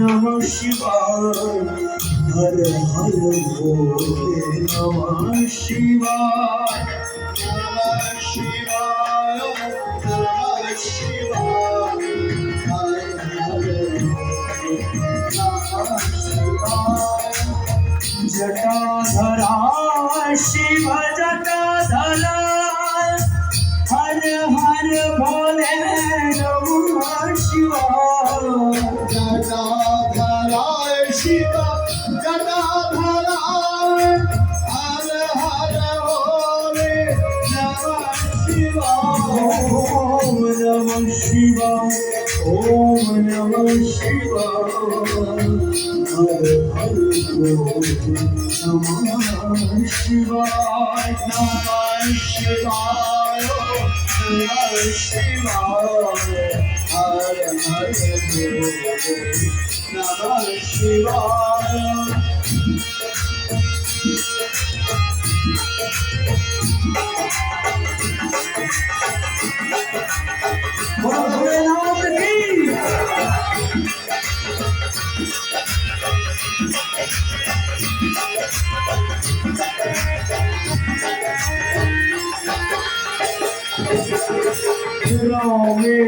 नमः शिवाय हर हर भोले नमः शिवाय नमः शिवाय नमः शिवाय हर हर भोले नमः शिवाय जटाधरा शिव जटाधरा हर हर भोले नमः शिवाय जटाधराय शिव जटाधराय हर हर भोले नमः शिवाय ओम नमः शिवाय ओम नमः शिवाय हर हर भोले नमः शिवाय नमः शिवाय नमः शिवाय हर हर भोले नमः शिवाय भोलेनाथ की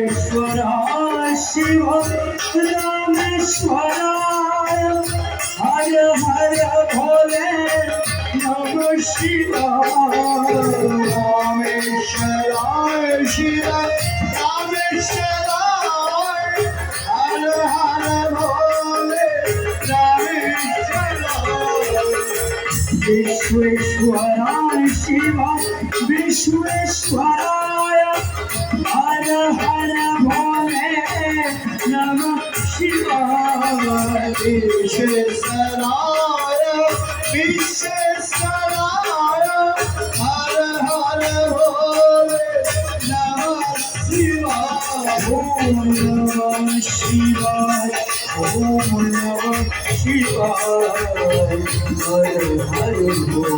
रामेश्वराय शिव रामेश्वराय हर हर भोले नमः शिवाय रामेश्वराय शिव रामेश्वराय हर हर भोले रामेश्वराय विश्वेश्वराय शिव विश्वेश्वराय हर हर भोले नमः शिवाय विश्वेश्वराय विश्वेश्वराय हर हर भोले नमः शिवाय ओम नमः शिवाय ओम नमः शिवाय हर हर भोले।